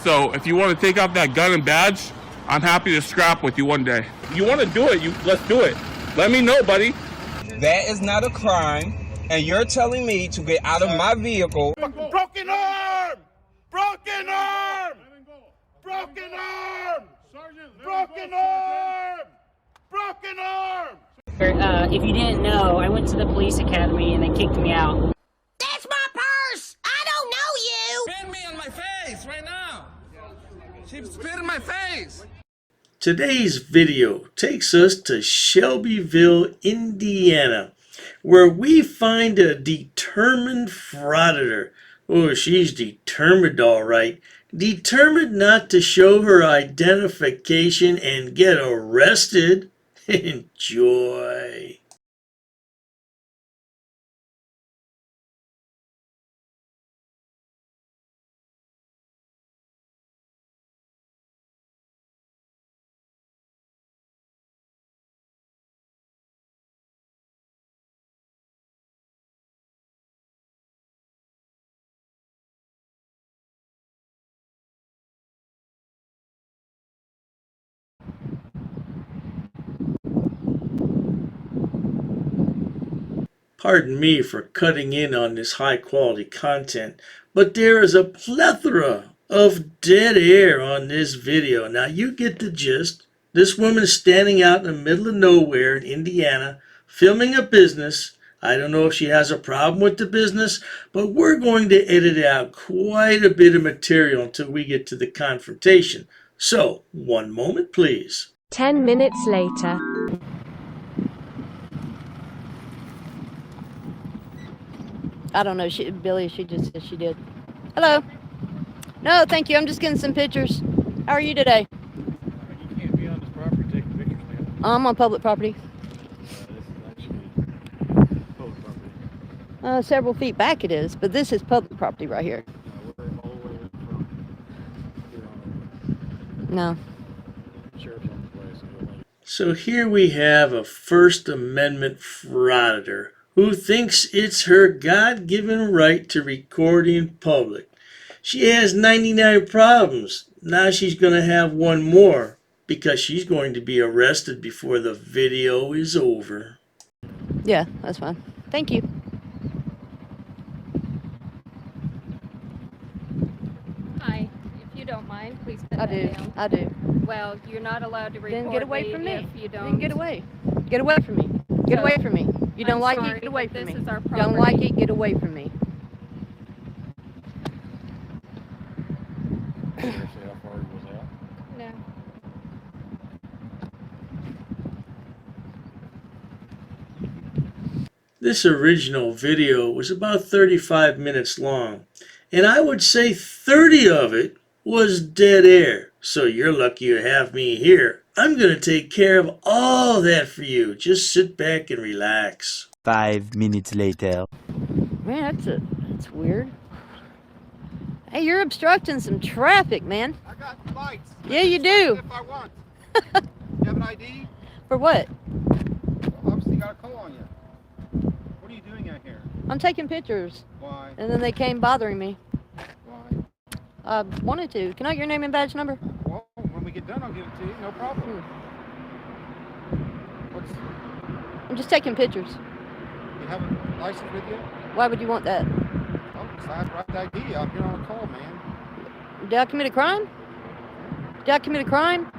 So if you want to take out that gun and badge, I'm happy to scrap with you one day. You want to do it, let's do it. Let me know, buddy. That is not a crime, and you're telling me to get out of my vehicle. Broken arm! Broken arm! Broken arm! Broken arm! Broken arm! If you didn't know, I went to the police academy and they kicked me out. That's my purse! I don't know you! Spit me on my face right now! She spit in my face! Today's video takes us to Shelbyville, Indiana, where we find a determined frauditor. Oh, she's determined all right. Determined not to show her identification and get arrested. Enjoy. Pardon me for cutting in on this high quality content, but there is a plethora of dead air on this video. Now you get the gist. This woman is standing out in the middle of nowhere in Indiana, filming a business. I don't know if she has a problem with the business, but we're going to edit out quite a bit of material until we get to the confrontation. So, one moment please. 10 minutes later. I don't know. Billy, she just said she did. Hello. No, thank you. I'm just getting some pictures. How are you today? You can't be on this property taking pictures, man. I'm on public property. This is actually public property. Several feet back it is, but this is public property right here. We're all the way from here on. No. Sheriff's on the place. So here we have a First Amendment frauditor who thinks it's her God-given right to record in public. She has 99 problems. Now she's going to have one more because she's going to be arrested before the video is over. Yeah, that's fine. Thank you. Hi, if you don't mind, please put I that do. down. I do. Well, you're not allowed to record Then get away from me. if you don't. Then get away. Get away from me. Get away from me. You don't I'm like sorry, it? Get away but from me. this is our You don't like property. it? Get away from me. Did I say how far he was out? No. This original video was about 35 minutes long, and I would say 30 of it was dead air. So you're lucky you have me here. I'm going to take care of all that for you. Just sit back and relax. 5 minutes later. Man, that's weird. Hey, you're obstructing some traffic, man. I got lights. Yeah, you do. If I want. You have an ID? For what? Obviously got a call on you. What are you doing out here? I'm taking pictures. Why? And then they came bothering me. Why? I wanted to. Can I get your name and badge number? Well, when we get done, I'll give it to you. No problem. What's? I'm just taking pictures. You have a license with you? Why would you want that? Oh, because I have the right ID. I'm here on a call, man. Did I commit a crime? Did I commit a crime?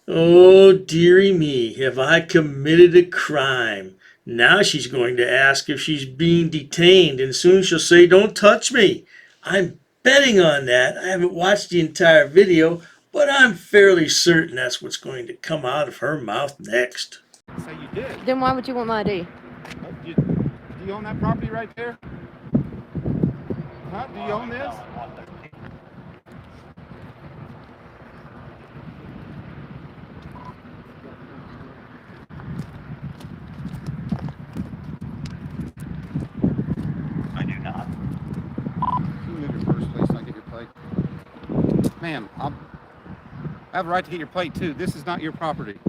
Oh, dearie me, have I committed a crime? Now she's going to ask if she's being detained, and soon she'll say, "Don't touch me." I'm betting on that. I haven't watched the entire video, but I'm fairly certain that's what's going to come out of her mouth next. So you did. Then why would you want my ID? Do you own that property right there? Huh? Do you own this? I do not. Can you move your purse, please, so I can get your plate? Ma'am, I have a right to get your plate, too. This is not your property.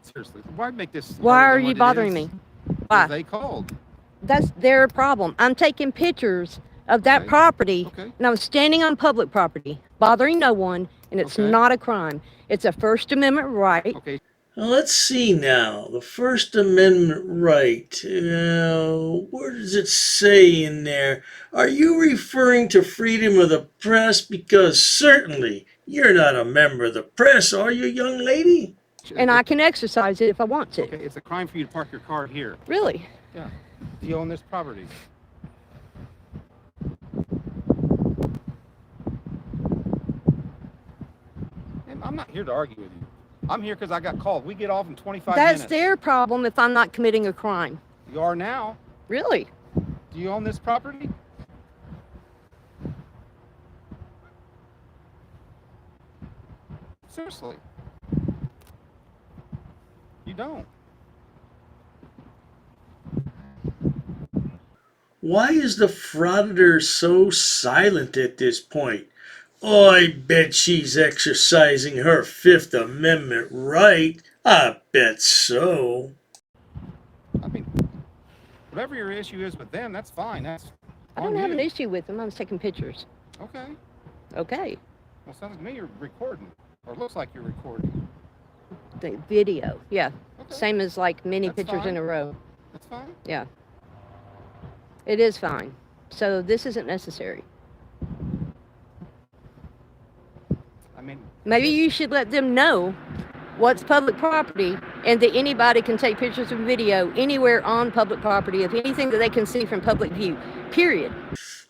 Seriously, why make this Why harder are than you what it bothering is? me? Because Why? they called. That's their problem. I'm taking pictures of that Okay. property, Okay. and I was standing on public property, bothering no one, and it's Okay. not a crime. It's a First Amendment right. Okay. Now, let's see now. The First Amendment right. Where does it say in there? Are you referring to freedom of the press? Because certainly you're not a member of the press, are you, young lady? And I can exercise it if I want to. Okay, it's a crime for you to park your car here. Really? Yeah. Do you own this property? And I'm not here to argue with you. I'm here because I got called. We get off in 25 minutes. That's their problem if I'm not committing a crime. You are now. Really? Do you own this property? Seriously. You don't. Why is the Frauditor so silent at this point? I bet she's exercising her Fifth Amendment right. I bet so. I mean, whatever your issue is with them, that's fine. That's I don't on have you. an issue with them. I was taking pictures. Okay. Okay. Well, sounds to me you're recording, or it looks like you're recording. The video. Yeah. Okay. Same as like many That's pictures fine. in a row. That's fine. Yeah. It is fine. So this isn't necessary. I mean, Maybe you should let them know what's public property and that anybody can take pictures and video anywhere on public property of anything that they can see from public view, period.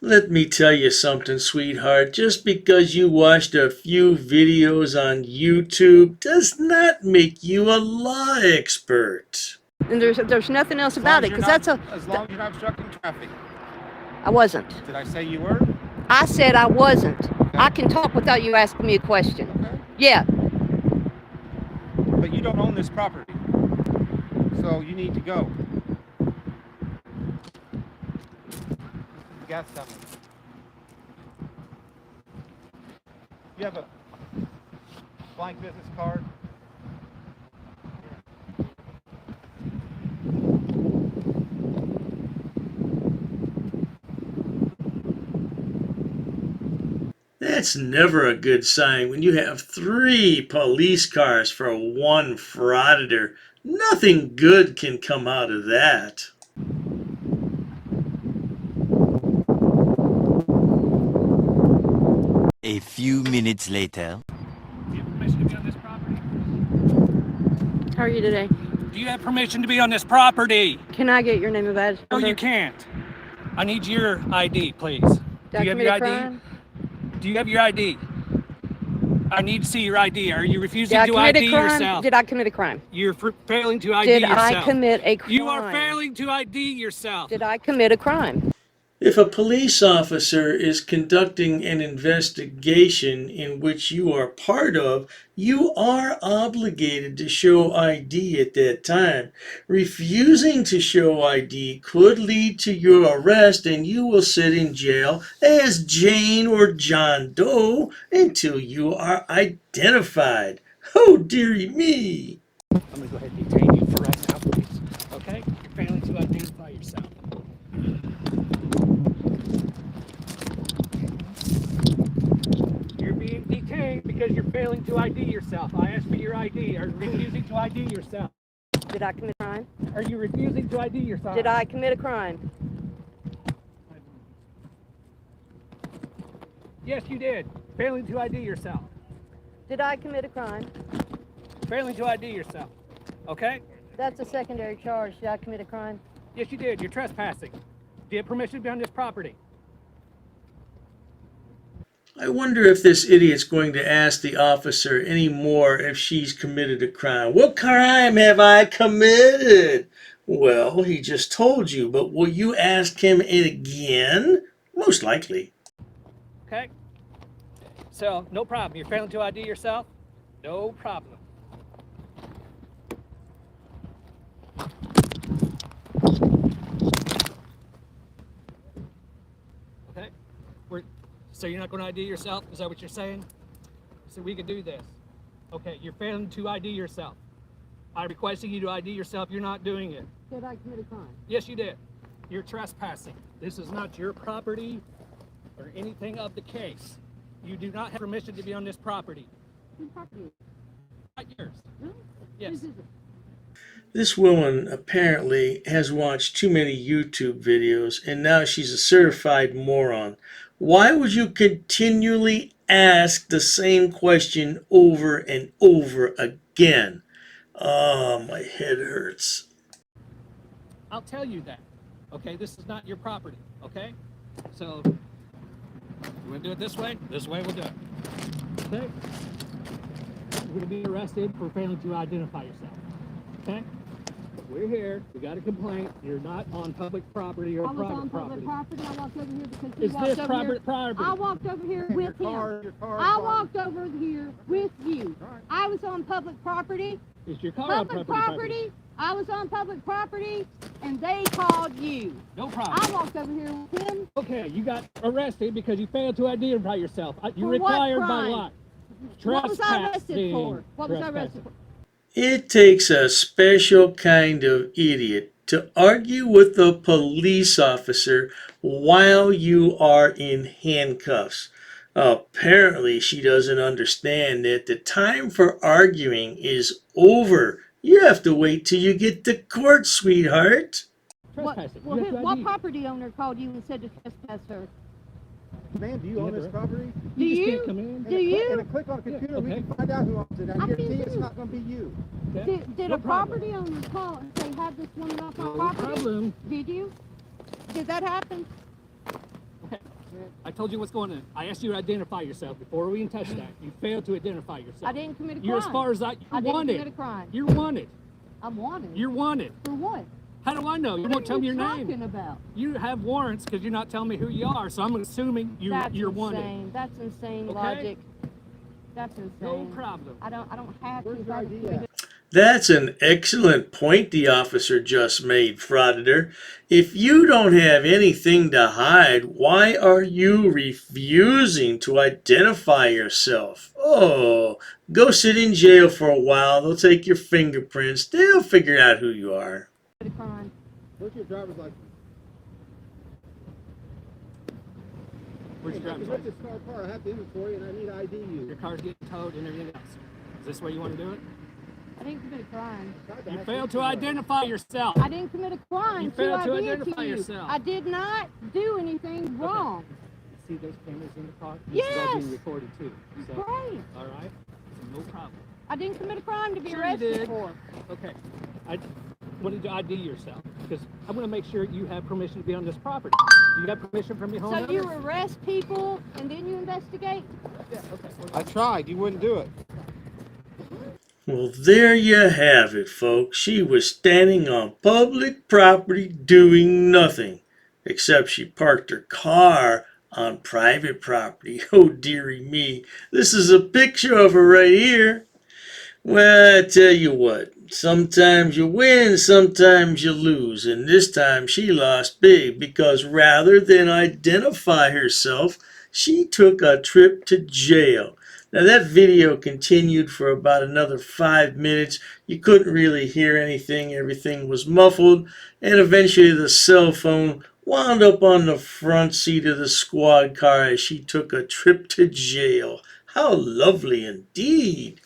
Let me tell you something, sweetheart. Just because you watched a few videos on YouTube does not make you a law expert. And there's nothing else as long about as it you're because not- that's as long as you're not obstructing traffic. I wasn't. Did I say you were? I said I wasn't. Okay. I can talk without you asking me a question. Okay. Yeah. But you don't own this property, so you need to go. Gas company. You have a blank business card? That's never a good sign when you have 3 police cars for one frauditor. Nothing good can come out of that. A few minutes later. Do you have permission to be on this property? How are you today? Do you have permission to be on this property? Can I get your name and badge No, number? you can't. I need your ID, please. Did Do I you have commit your a ID? crime? Do you have your ID? I need to see your ID. Are you refusing Did I to commit ID a crime? yourself? Did I commit a crime? You're failing to ID Did yourself. I commit a crime? You are failing to ID yourself. Did I commit a crime? If a police officer is conducting an investigation in which you are part of, you are obligated to show ID at that time. Refusing to show ID could lead to your arrest and you will sit in jail as Jane or John Doe until you are identified. Oh, dearie me. I'm going to go ahead and detain you for right now, please. Okay? You're failing to identify yourself. You're being detained because you're failing to ID yourself. I asked for your ID. Are you refusing to ID yourself? Did I commit a crime? Are you refusing to ID yourself? Did I commit a crime? Yes, you did. Failing to ID yourself. Did I commit a crime? Failing to ID yourself. Okay? That's a secondary charge. Did I commit a crime? Yes, you did. You're trespassing. Do you have permission to be on this property? I wonder if this idiot's going to ask the officer any more if she's committed a crime. What crime have I committed? Well, he just told you, but will you ask him it again? Most likely. Okay? So, no problem. You're failing to ID yourself? No problem. Okay? So you're not going to ID yourself? Is that what you're saying? So we could do this. Okay, you're failing to ID yourself. I'm requesting you to ID yourself. You're not doing it. Did I commit a crime? Yes, you did. You're trespassing. This is not your property. or anything of the case, you do not have permission to be on this property. Not yours. Really? Yes. This woman apparently has watched too many YouTube videos and now she's a certified moron. Why would you continually ask the same question over and over again? Oh, my head hurts. I'll tell you that. Okay, this is not your property. Okay, so you want to do it this way? This way we'll do it. Okay. You're going to be arrested for failing to identify yourself. Okay. We're here. We got a complaint. You're not on public property or private property. I walked over here because he Is walked this over private here. property? I walked over here with him. I walked over here with you. I was on public property. Is your car on Public public property. I was on public property, and they called you. No problem. I walked over here with him. Okay, you got arrested because you failed to identify yourself. You're For what required by crime? law. What was I arrested Trespassing. for? What was I arrested for? It takes a special kind of idiot to argue with a police officer while you are in handcuffs. Apparently, she doesn't understand that the time for arguing is over. You have to wait till you get to court, sweetheart. What property owner called you and said to trespass her? Man, do you own this property? Do you? Do you? And a click on a computer, we can find out who owns it. I guarantee it's not going to be you. Did a property owner call and say, have this woman off my property? Problem. Did you? Did that happen? Okay. I told you what's going on. I asked you to identify yourself before we even touched that. You failed to identify yourself. I didn't commit a crime. You're as far as I didn't wanted. commit a crime. You're wanted. I'm wanted. You're wanted. For what? How do I know? You won't tell me your name. What are you talking about? You have warrants because you're not telling me who you are, so I'm assuming you're wanted. That's insane Okay? logic. That's insane. No problem. I don't have Where's to. your ID at? That's an excellent point the officer just made, Frauditor. If you don't have anything to hide, why are you refusing to identify yourself? Oh, go sit in jail for a while. They'll take your fingerprints. They'll figure out who you are. Where's your driver's license? Where's your driver's If license? it's a smart car, I have the inventory and I need ID you. Your car's getting towed and everything else. Is this where you want to do it? I didn't commit a crime. You failed to identify yourself. I didn't commit a crime. You failed to I did identify to you. yourself. I did not do anything wrong. See those cameras in the car? Yes. This is all being recorded too. So, Great. all right. So no problem. I didn't commit a crime to be Sure you arrested did. for. Okay. I wanted to ID yourself because I want to make sure you have permission to be on this property. Do you have permission from your homeowner? So you arrest people and then you investigate? Yeah, okay. I tried. You wouldn't do it. Well, there you have it, folks. She was standing on public property doing nothing, except she parked her car on private property. Oh, dearie me. This is a picture of her right here. Well, I tell you what, sometimes you win, sometimes you lose. And this time she lost big because rather than identify herself, she took a trip to jail. Now that video continued for about another 5 minutes. You couldn't really hear anything. Everything was muffled. And eventually the cell phone wound up on the front seat of the squad car as she took a trip to jail. How lovely indeed.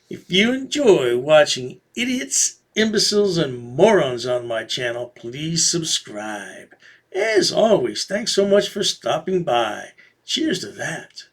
If you enjoy watching idiots, imbeciles, and morons on my channel, please subscribe. As always, thanks so much for stopping by. Cheers to that.